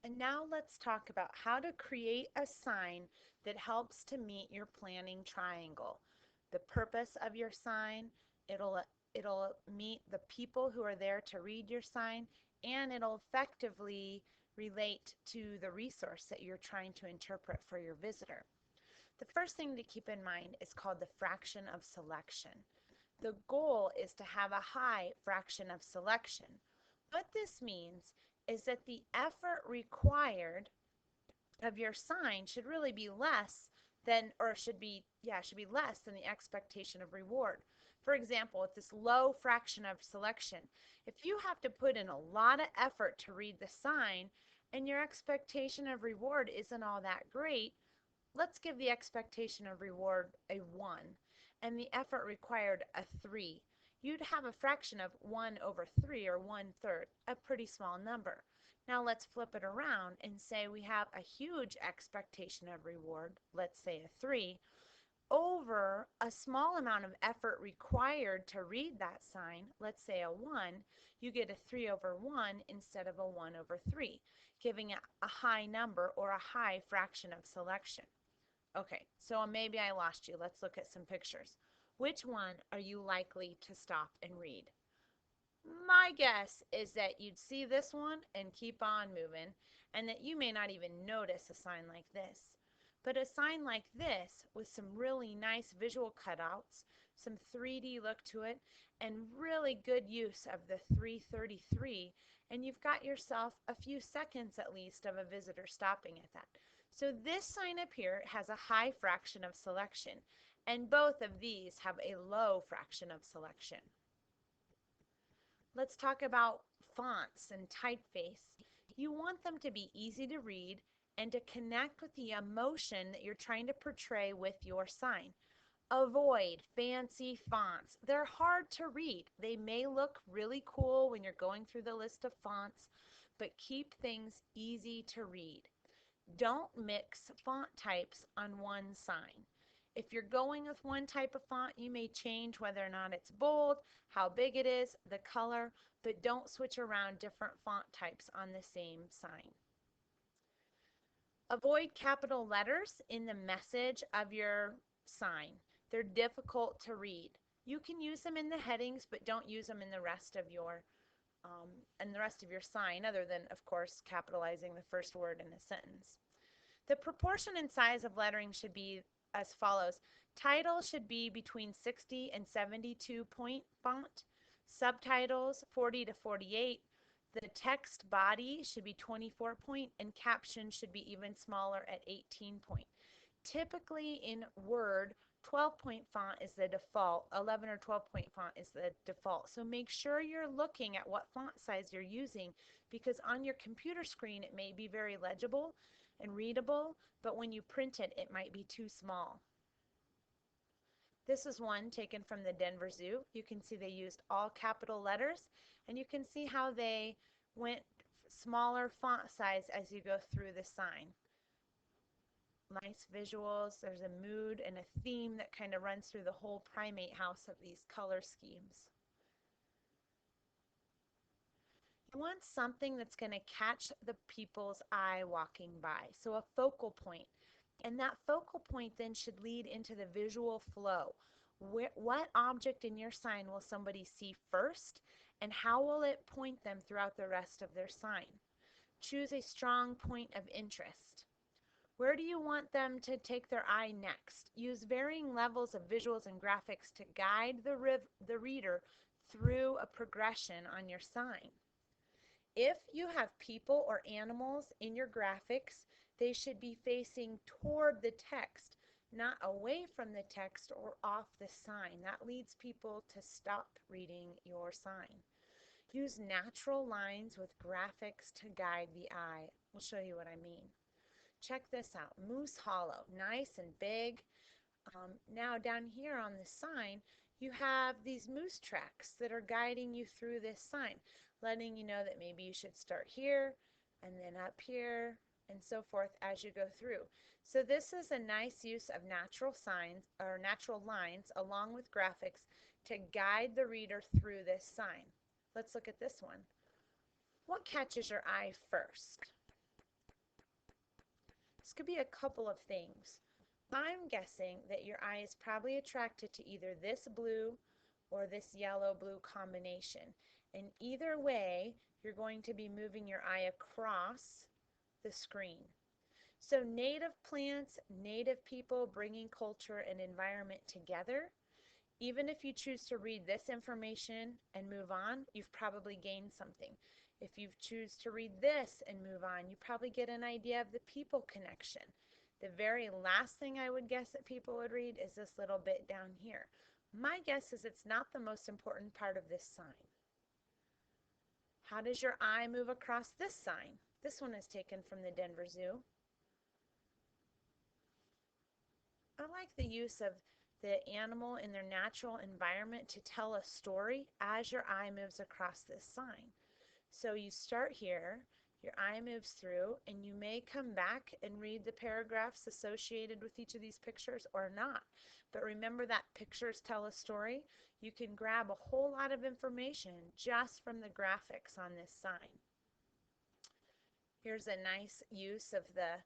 And now let's talk about how to create a sign that helps to meet your planning triangle. The purpose of your sign, it'll it'll meet the people who are there to read your sign, and it'll effectively relate to the resource that you're trying to interpret for your visitor. The first thing to keep in mind is called the fraction of selection. The goal is to have a high fraction of selection. What this means is that the effort required of your sign should really be less than, or should be less than the expectation of reward. For example, with this low fraction of selection, if you have to put in a lot of effort to read the sign and your expectation of reward isn't all that great, let's give the expectation of reward a 1 and the effort required a 3. You'd have a fraction of 1 over 3, or 1/3, a pretty small number. Now let's flip it around and say we have a huge expectation of reward, let's say a 3, over a small amount of effort required to read that sign, let's say a 1, you get a 3 over 1 instead of a 1 over 3, giving it a high number or a high fraction of selection. Okay, so maybe I lost you. Let's look at some pictures. Which one are you likely to stop and read? My guess is that you'd see this one and keep on moving, and that you may not even notice a sign like this. But a sign like this, with some really nice visual cutouts, some 3D look to it, and really good use of the 333, and you've got yourself a few seconds at least of a visitor stopping at that. So this sign up here has a high fraction of selection, and both of these have a low fraction of selection. Let's talk about fonts and typeface. You want them to be easy to read and to connect with the emotion that you're trying to portray with your sign. Avoid fancy fonts. They're hard to read. They may look really cool when you're going through the list of fonts, but keep things easy to read. Don't mix font types on one sign. If you're going with one type of font, you may change whether or not it's bold, how big it is, the color, but don't switch around different font types on the same sign. Avoid capital letters in the message of your sign. They're difficult to read. You can use them in the headings, but don't use them in the rest of your sign, other than, of course, capitalizing the first word in a sentence. The proportion and size of lettering should be as follows. Title should be between 60 and 72 point font. Subtitles 40 to 48. The text body should be 24 point, and caption should be even smaller at 18 point. Typically in Word, 12-point font is the default. 11 or 12-point font is the default. So make sure you're looking at what font size you're using, because on your computer screen it may be very legible and readable, but when you print it, it might be too small. This is one taken from the Denver Zoo. You can see they used all capital letters, and you can see how they went smaller font size as you go through the sign. Nice visuals. There's a mood and a theme that kind of runs through the whole primate house of these color schemes. You want something that's going to catch the people's eye walking by, so a focal point. And that focal point then should lead into the visual flow. What object in your sign will somebody see first, and how will it point them throughout the rest of their sign? Choose a strong point of interest. Where do you want them to take their eye next? Use varying levels of visuals and graphics to guide the reader through a progression on your sign. If you have people or animals in your graphics, they should be facing toward the text, not away from the text or off the sign. That leads people to stop reading your sign. Use natural lines with graphics to guide the eye. We'll show you what I mean. Check this out. Moose Hollow, nice and big. Now down here on the sign, you have these moose tracks that are guiding you through this sign, letting you know that maybe you should start here and then up here and so forth as you go through. So this is a nice use of natural signs or natural lines along with graphics to guide the reader through this sign. Let's look at this one. What catches your eye first? This could be a couple of things. I'm guessing that your eye is probably attracted to either this blue or this yellow-blue combination. And either way, you're going to be moving your eye across the screen. So native plants, native people, bringing culture and environment together. Even if you choose to read this information and move on, you've probably gained something. If you choose to read this and move on, you probably get an idea of the people connection. The very last thing I would guess that people would read is this little bit down here. My guess is it's not the most important part of this sign. How does your eye move across this sign? This one is taken from the Denver Zoo. I like the use of the animal in their natural environment to tell a story as your eye moves across this sign. So you start here, your eye moves through, and you may come back and read the paragraphs associated with each of these pictures or not. But remember that pictures tell a story. You can grab a whole lot of information just from the graphics on this sign. Here's a nice use of the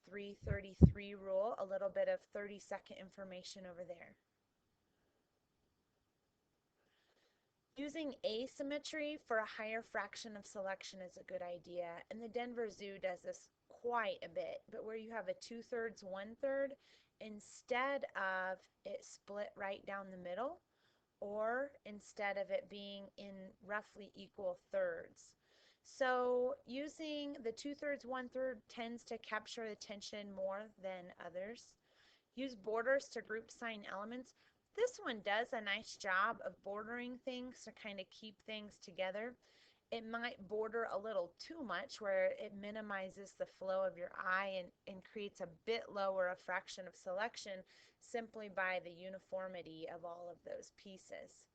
333 rule, a little bit of 30-second information over there. Using asymmetry for a higher fraction of selection is a good idea, and the Denver Zoo does this quite a bit, but where you have a 2/3, 1/3, instead of it split right down the middle, or instead of it being in roughly equal thirds. So using the 2/3, 1/3 tends to capture attention more than others. Use borders to group sign elements. This one does a nice job of bordering things to kind of keep things together. It might border a little too much where it minimizes the flow of your eye and creates a bit lower a fraction of selection simply by the uniformity of all of those pieces.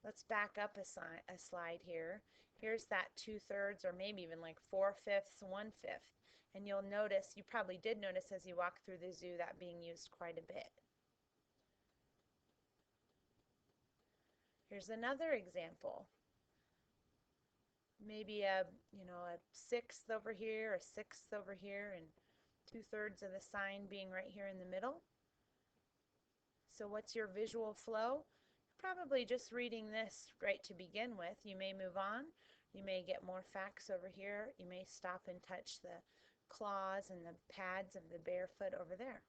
Let's back up a slide here. Here's that 2/3 or maybe even like 4/5, 1/5. And you'll notice, you probably did notice as you walk through the zoo, that being used quite a bit. Here's another example. Maybe a 1/6 over here, a 1/6 over here, and 2/3 of the sign being right here in the middle. So what's your visual flow? Probably just reading this right to begin with. You may move on. You may get more facts over here. You may stop and touch the claws and the pads of the bare foot over there.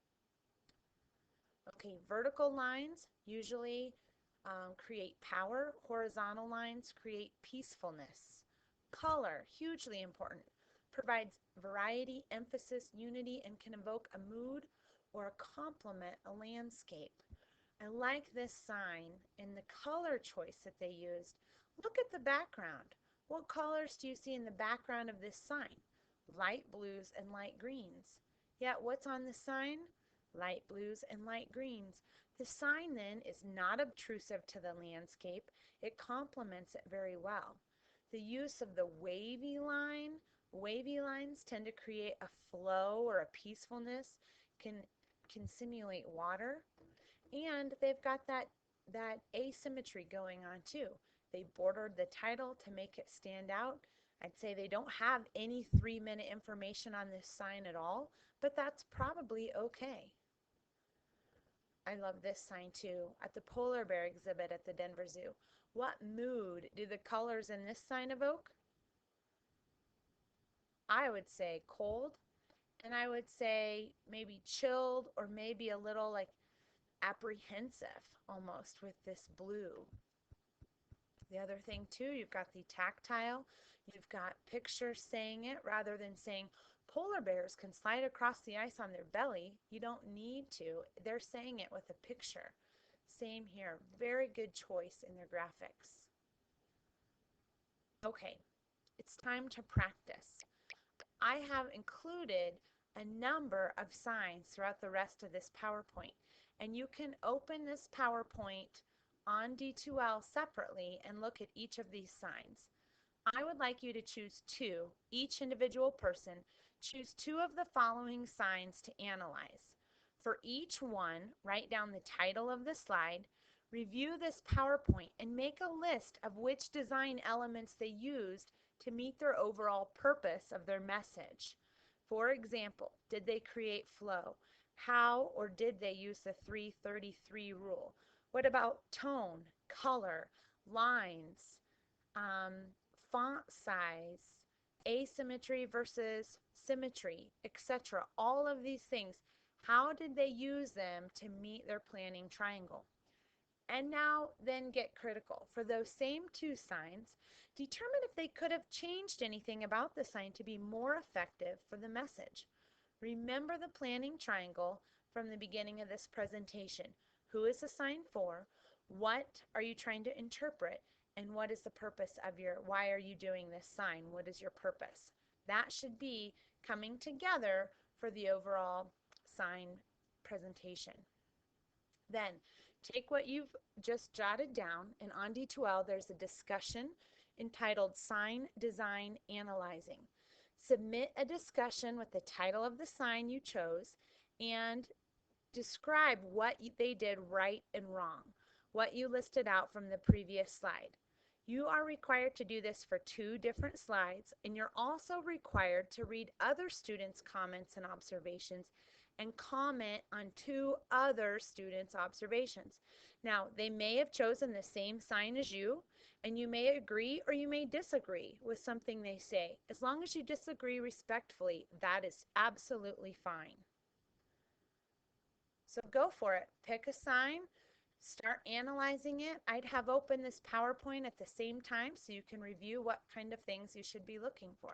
Okay, vertical lines usually create power. Horizontal lines create peacefulness. Color, hugely important, provides variety, emphasis, unity, and can evoke a mood or complement a landscape. I like this sign and the color choice that they used. Look at the background. What colors do you see in the background of this sign? Light blues and light greens. Yet what's on the sign? Light blues and light greens. The sign then is not obtrusive to the landscape. It complements it very well. The use of the wavy lines tend to create a flow or a peacefulness, can simulate water. And they've got that asymmetry going on too. They bordered the title to make it stand out. I'd say they don't have any 3-minute information on this sign at all, but that's probably okay. I love this sign too, at the polar bear exhibit at the Denver Zoo. What mood do the colors in this sign evoke? I would say cold, and I would say maybe chilled or maybe a little like apprehensive almost with this blue. The other thing too, you've got the tactile, you've got pictures saying it rather than saying polar bears can slide across the ice on their belly. You don't need to. They're saying it with a picture. Same here. Very good choice in their graphics. Okay, it's time to practice. I have included a number of signs throughout the rest of this PowerPoint, and you can open this PowerPoint on D2L separately and look at each of these signs. I would like you to choose two, each individual person, choose two of the following signs to analyze. For each one, write down the title of the slide, review this PowerPoint, and make a list of which design elements they used to meet their overall purpose of their message. For example, did they create flow? How or did they use the 333 rule? What about tone, color, lines, um, font size, asymmetry versus symmetry, etc.? All of these things, how did they use them to meet their planning triangle? And now then get critical. For those same two signs, determine if they could have changed anything about the sign to be more effective for the message. Remember the planning triangle from the beginning of this presentation. Who is the sign for? What are you trying to interpret? And what is the purpose of why are you doing this sign? What is your purpose? That should be coming together for the overall sign presentation. Then take what you've just jotted down, and on D2L there's a discussion entitled Sign Design Analyzing. Submit a discussion with the title of the sign you chose and describe what they did right and wrong, what you listed out from the previous slide. You are required to do this for 2 different slides, and you're also required to read other students' comments and observations and comment on 2 other students' observations. Now, they may have chosen the same sign as you, and you may agree or you may disagree with something they say. As long as you disagree respectfully, that is absolutely fine. So go for it. Pick a sign, start analyzing it. I'd have open this PowerPoint at the same time so you can review what kind of things you should be looking for.